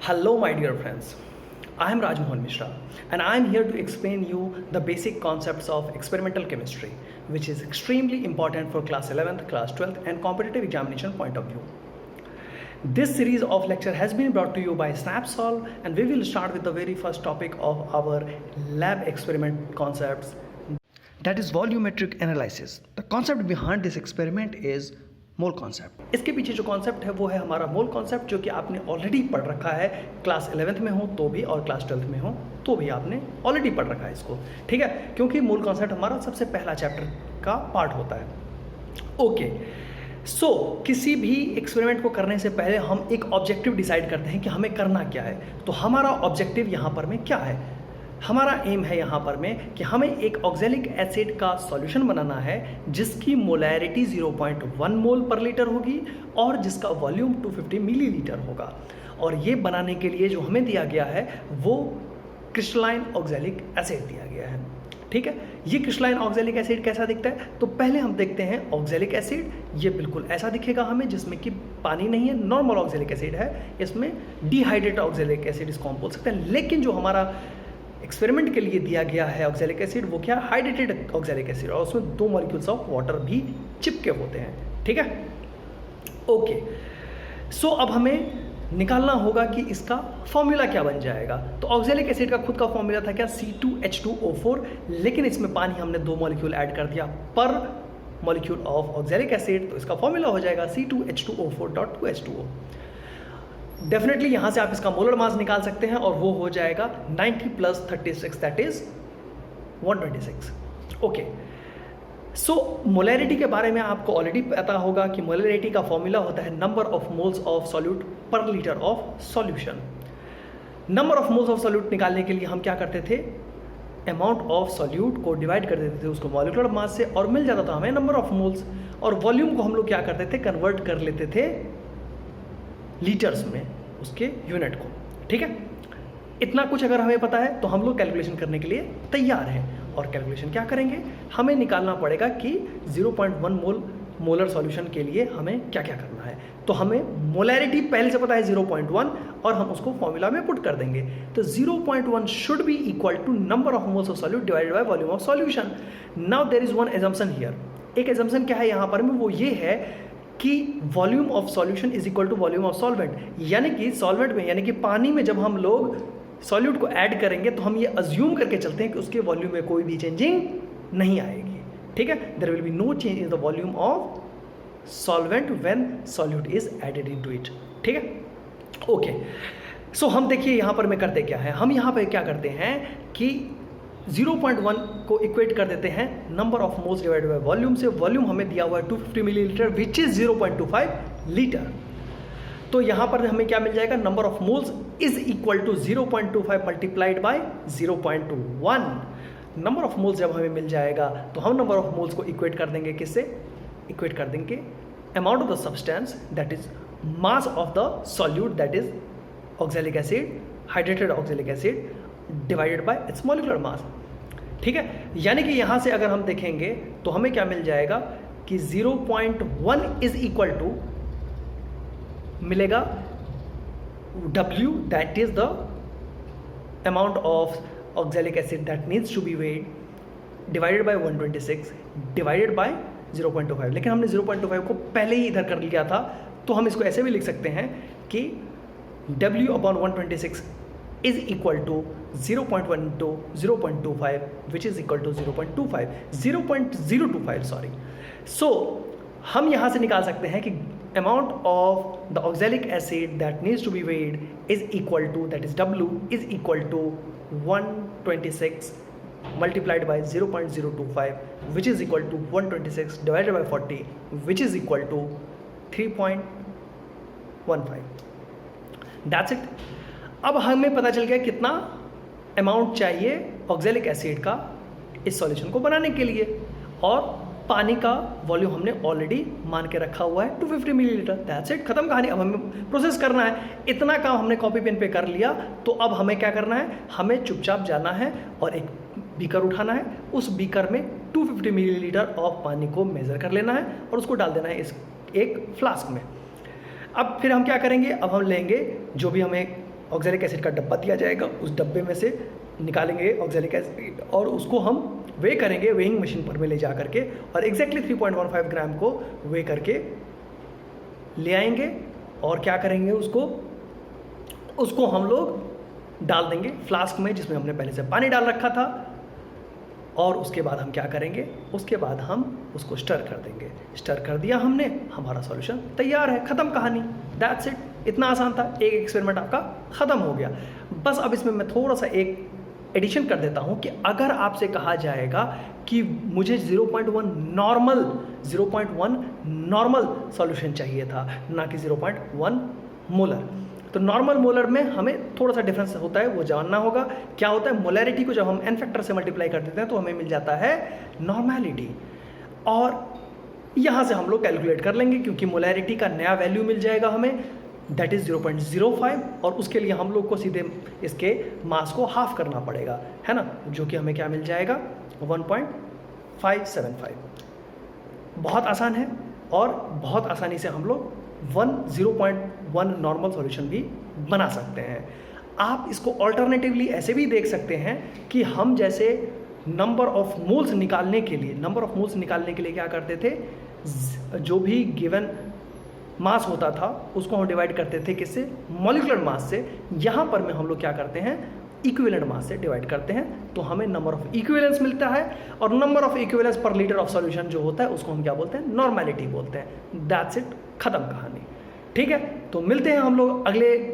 Hello, my dear friends. I am Raj Mohan Mishra, and I am here to explain you the basic concepts of experimental chemistry, which is extremely important for class 11th, class 12th, and competitive examination point of view. This series of lecture has been brought to you by SnapSolve, and we will start with the very first topic of our lab experiment concepts, that is volumetric analysis. The concept behind this experiment is mole concept. इसके पीछे जो concept है वो है हमारा mole concept, जो कि आपने ऑलरेडी पढ़ रखा है, क्लास 11th में हो तो भी और क्लास 12th में हो तो भी आपने ऑलरेडी पढ़ रखा है इसको, ठीक है, क्योंकि मोल कॉन्सेप्ट हमारा सबसे पहला चैप्टर का पार्ट होता है। ओके, सो किसी भी एक्सपेरिमेंट को करने से पहले हम एक ऑब्जेक्टिव डिसाइड करते हैं कि हमें करना क्या है। तो हमारा ऑब्जेक्टिव यहाँ पर में क्या है? हमारा एम है यहाँ पर में कि हमें एक ऑक्जेलिक एसिड का सॉल्यूशन बनाना है जिसकी मोलैरिटी 0.1 मोल पर लीटर होगी और जिसका वॉल्यूम 250 मिलीलीटर होगा। और ये बनाने के लिए जो हमें दिया गया है वो क्रिस्टलाइन ऑक्जेलिक एसिड दिया गया है, ठीक है। ये क्रिस्टलाइन ऑक्जेलिक एसिड कैसा दिखता है? तो पहले हम देखते हैं ऑक्जेलिक एसिड। ये बिल्कुल ऐसा दिखेगा हमें, जिसमें कि पानी नहीं है, नॉर्मल ऑक्जेलिक एसिड है। इसमें डिहाइड्रेटेड ऑक्जेलिक एसिड इसको हम बोल सकते हैं। लेकिन जो हमारा एक्सपेरिमेंट के लिए दिया गया है ऑक्जेलिक एसिड वो क्या? हाइड्रेटेड ऑक्जेलिक एसिड, और उसमें 2 मॉलिक्यूल्स ऑफ वाटर भी चिपके होते हैं, ठीक है। ओके, सो अब हमें निकालना होगा कि इसका फॉर्मूला क्या बन जाएगा। तो ऑक्जेलिक एसिड का खुद का फॉर्मूला था क्या? C2H2O4, लेकिन इसमें पानी हमने 2 मॉलिक्यूल ऐड कर दिया पर मॉलिक्यूल ऑफ ऑक्जेलिक एसिड, तो इसका फॉर्मूला हो जाएगा C2H2O4.2H2O। डेफिनेटली यहाँ से आप इसका मोलर मास निकाल सकते हैं और वो हो जाएगा 90 + 36, that is 126। Okay, so molarity के बारे में आपको ऑलरेडी पता होगा कि मोलैरिटी का फॉर्मूला होता है number of moles of solute पर litre of solution. Number of moles of solute निकालने के लिए हम क्या करते थे? अमाउंट ऑफ सॉल्यूट को डिवाइड कर देते थे उसको मॉलिक्यूलर मास से और मिल जाता था हमें नंबर ऑफ मोल्स। और वॉल्यूम को हम लोग क्या करते थे? कन्वर्ट कर लेते थे लीटर्स में, उसके यूनिट को, ठीक है। इतना कुछ अगर हमें पता है तो हम लोग कैलकुलेशन करने के लिए तैयार हैं। और कैलकुलेशन क्या करेंगे? हमें निकालना पड़ेगा कि 0.1 मोलर सॉल्यूशन के लिए हमें क्या क्या करना है। तो हमें मोलैरिटी पहले से पता है 0.1 और हम उसको फॉर्मूला में पुट कर देंगे। तो 0.1 should be equal to number of moles of solute divided by volume of solution. Now there is one assumption here. एक एजम्पशन क्या है यहाँ पर में? वो ये है कि volume of solution is equal to volume of solvent, यानी कि सॉल्वेंट में यानी कि पानी में जब हम लोग सॉल्यूट को ऐड करेंगे तो हम ये अज्यूम करके चलते हैं कि उसके वॉल्यूम में कोई भी चेंजिंग नहीं आएगी, ठीक है। There will be no change in the volume of solvent when solute is added into it, ठीक है। ओके, सो हम देखिए यहाँ पर मैं करते क्या है, हम यहाँ पर क्या करते हैं कि 0.1 को इक्वेट कर देते हैं number of moles divided by volume से। वॉल्यूम हमें दिया हुआ है 250 मिलीलीटर विच इज 0.25 लीटर। तो यहाँ पर हमें क्या मिल जाएगा? Number of moles is equal to 0.25 multiplied by 0.1। Number of moles जब हमें मिल जाएगा तो हम नंबर ऑफ मोल्स को इक्वेट कर देंगे किससे? इक्वेट कर देंगे amount of the substance that is mass of the solute that is oxalic acid, hydrated oxalic acid divided by its molecular mass, ठीक है। यानी कि यहाँ से अगर हम देखेंगे तो हमें क्या मिल जाएगा कि 0.1 इज इक्वल टू मिलेगा W, that is the amount of oxalic acid that needs to be weighed divided by 126 divided by 0.25। लेकिन हमने 0.25 को पहले ही इधर कर लिया था, तो हम इसको ऐसे भी लिख सकते हैं कि W/126 is equal to 0.1 into 0.25 which is equal to 0.25 sorry। so हम यहाँ से निकाल सकते हैं कि amount of the oxalic acid that needs to be weighed is equal to, that is W is equal to 126 multiplied by 0.025 which is equal to 126 divided by 40 which is equal to 3.15। that's it। अब हमें पता चल गया कितना amount चाहिए oxalic acid का इस solution को बनाने के लिए, और पानी का वॉल्यूम हमने ऑलरेडी मान के रखा हुआ है 250 मिलीलीटर। दैट्स इट, खत्म कहानी। अब हमें प्रोसेस करना है। इतना काम हमने कॉपी पेन पे कर लिया, तो अब हमें क्या करना है? हमें चुपचाप जाना है और एक बीकर उठाना है, उस बीकर में 250 मिलीलीटर ऑफ पानी को मेज़र कर लेना है और उसको डाल देना है इस एक फ्लास्क में। अब फिर हम क्या करेंगे? अब हम लेंगे जो भी हमें ऑक्सैलिक एसिड का डब्बा दिया जाएगा, उस डब्बे में से निकालेंगे ऑक्सैलिक एसिड और उसको हम वे करेंगे वेइंग मशीन पर में ले जा करके, और एग्जैक्टली 3.15 ग्राम को वे करके ले आएंगे और क्या करेंगे, उसको हम लोग डाल देंगे फ्लास्क में जिसमें हमने पहले से पानी डाल रखा था, और उसके बाद हम क्या करेंगे, उसके बाद हम उसको स्टर कर देंगे। स्टर कर दिया हमने, हमारा सॉल्यूशन तैयार है, ख़त्म कहानी, दैट्स इट। इतना आसान था, एक एक्सपेरिमेंट आपका ख़त्म हो गया। बस अब इसमें मैं थोड़ा सा एक एडिशन कर देता हूँ कि अगर आपसे कहा जाएगा कि मुझे 0.1 नॉर्मल सॉल्यूशन चाहिए था, ना कि 0.1 मोलर, तो नॉर्मल मोलर में हमें थोड़ा सा डिफरेंस होता है, वो जानना होगा। क्या होता है, मोलैरिटी को जब हम एन फैक्टर से मल्टीप्लाई कर देते हैं तो हमें मिल जाता है नॉर्मैलिटी, और यहाँ से हम लोग कैलकुलेट कर लेंगे क्योंकि मोलैरिटी का नया वैल्यू मिल जाएगा हमें, दैट इज़ 0.05, और उसके लिए हम लोग को सीधे इसके मास को हाफ करना पड़ेगा, है ना, जो कि हमें क्या मिल जाएगा 1.575। बहुत आसान है और बहुत आसानी से हम लोग 0.1 नॉर्मल सॉल्यूशन भी बना सकते हैं। आप इसको ऑल्टरनेटिवली ऐसे भी देख सकते हैं कि हम जैसे नंबर ऑफ मोल्स निकालने के लिए क्या करते थे, जो भी गिवन मास होता था उसको हम डिवाइड करते थे किससे, मॉलिक्यूलर मास से। यहाँ पर में हम लोग क्या करते हैं, इक्विवेलेंट मास से डिवाइड करते हैं, तो हमें नंबर ऑफ इक्विवेलेंस मिलता है, और नंबर ऑफ इक्विवेलेंस पर लीटर ऑफ सॉल्यूशन जो होता है उसको हम क्या बोलते हैं, नॉर्मैलिटी बोलते हैं। दैट्स इट, खत्म कहानी। ठीक है, तो मिलते हैं हम लोग अगले